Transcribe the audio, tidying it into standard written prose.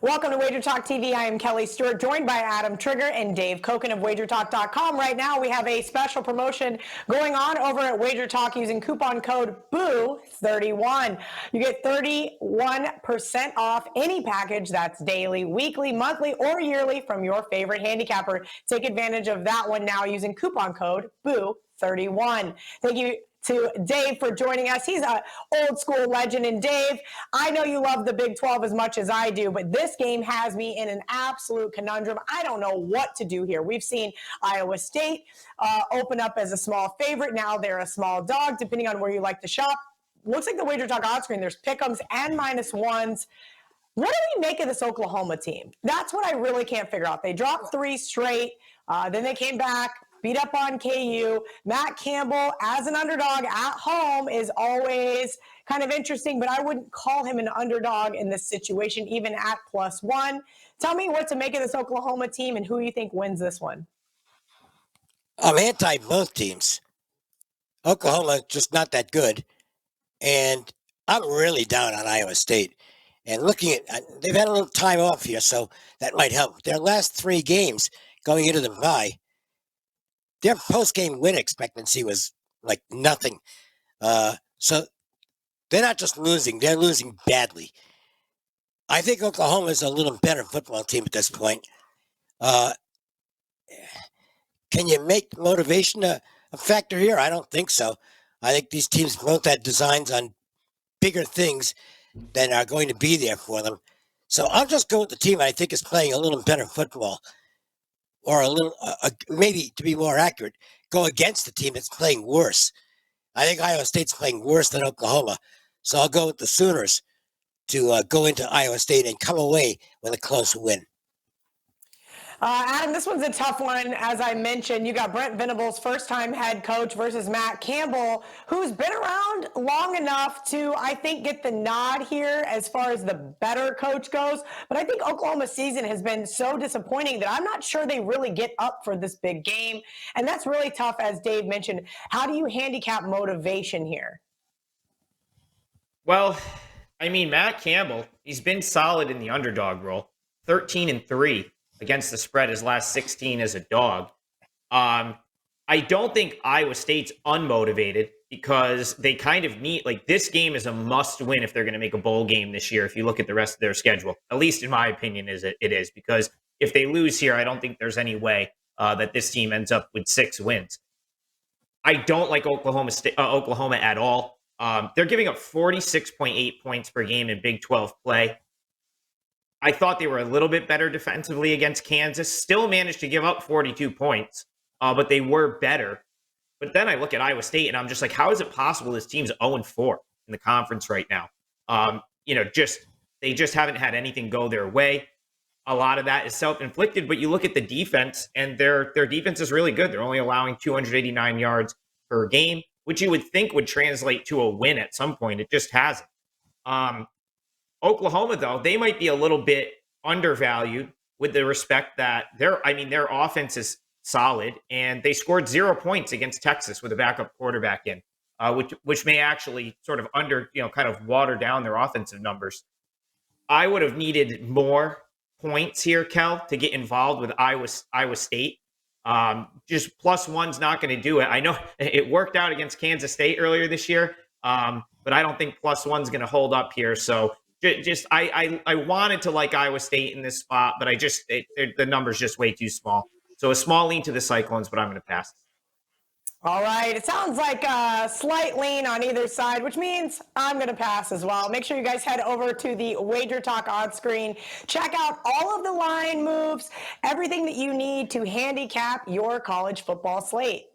Welcome to WagerTalk TV. I am Kelly Stewart, joined by Adam Trigger and Dave Koken of WagerTalk.com. Right now, we have a special promotion going on over at WagerTalk using coupon code BOO31. You get 31% off any package that's daily, weekly, monthly, or yearly from your favorite handicapper. Take advantage of that one now using coupon code BOO31. Thank you to Dave for joining us. He's an old school legend. And Dave, I know you love the Big 12 as much as I do, but this game has me in an absolute conundrum. I don't know what to do here. We've seen Iowa State open up as a small favorite. Now they're a small dog, depending on where you like to shop. Looks like the WagerTalk odds screen, there's pick'ems and -1s. What do we make of this Oklahoma team? That's what I really can't figure out. They dropped 3 straight, then they came back, beat up on KU. Matt Campbell, as an underdog at home, is always kind of interesting, but I wouldn't call him an underdog in this situation, even at +1. Tell me what to make of this Oklahoma team and who you think wins this one. I'm anti both teams. Oklahoma just not that good, and I'm really down on Iowa State. And looking at, they've had a little time off here, so that might help. Their last 3 games going into the bye, their post-game win expectancy was like nothing. So they're not just losing, they're losing badly. I think Oklahoma is a little better football team at this point. Can you make motivation a factor here? I don't think so. I think these teams both had designs on bigger things that are going to be there for them. So I'll just go with the team I think is playing a little better football. Or a little, maybe to be more accurate, go against the team that's playing worse. I think Iowa State's playing worse than Oklahoma. So I'll go with the Sooners to go into Iowa State and come away with a close win. Adam, this one's a tough one. As I mentioned, you got Brent Venables, first-time head coach, versus Matt Campbell, who's been around long enough to, I think, get the nod here as far as the better coach goes. But I think Oklahoma's season has been so disappointing that I'm not sure they really get up for this big game. And that's really tough, as Dave mentioned. How do you handicap motivation here? Well, I mean, Matt Campbell, he's been solid in the underdog role, 13-3. Against the spread his last 16 as a dog. I don't think Iowa State's unmotivated because they kind of need, like, this game is a must win if they're going to make a bowl game this year. If you look at the rest of their schedule, at least in my opinion, it is, because if they lose here, I don't think there's any way that this team ends up with 6 wins. I don't like Oklahoma at all. They're giving up 46.8 points per game in Big 12 play. I thought they were a little bit better defensively against Kansas. Still managed to give up 42 points, but they were better. But then I look at Iowa State, and I'm just like, how is it possible this team's 0-4 in the conference right now? They just haven't had anything go their way. A lot of that is self-inflicted, but you look at the defense, and their defense is really good. They're only allowing 289 yards per game, which you would think would translate to a win at some point. It just hasn't. Oklahoma, though, they might be a little bit undervalued with the respect that their offense is solid, and they scored 0 points against Texas with a backup quarterback in, which may actually sort of kind of water down their offensive numbers. I would have needed more points here, Kel, to get involved with Iowa State. Just +1's not going to do it. I know it worked out against Kansas State earlier this year, but I don't think +1's going to hold up here. So I wanted to like Iowa State in this spot, but the number's just way too small. So a small lean to the Cyclones, but I'm going to pass. All right. It sounds like a slight lean on either side, which means I'm going to pass as well. Make sure you guys head over to the WagerTalk odds screen. Check out all of the line moves, everything that you need to handicap your college football slate.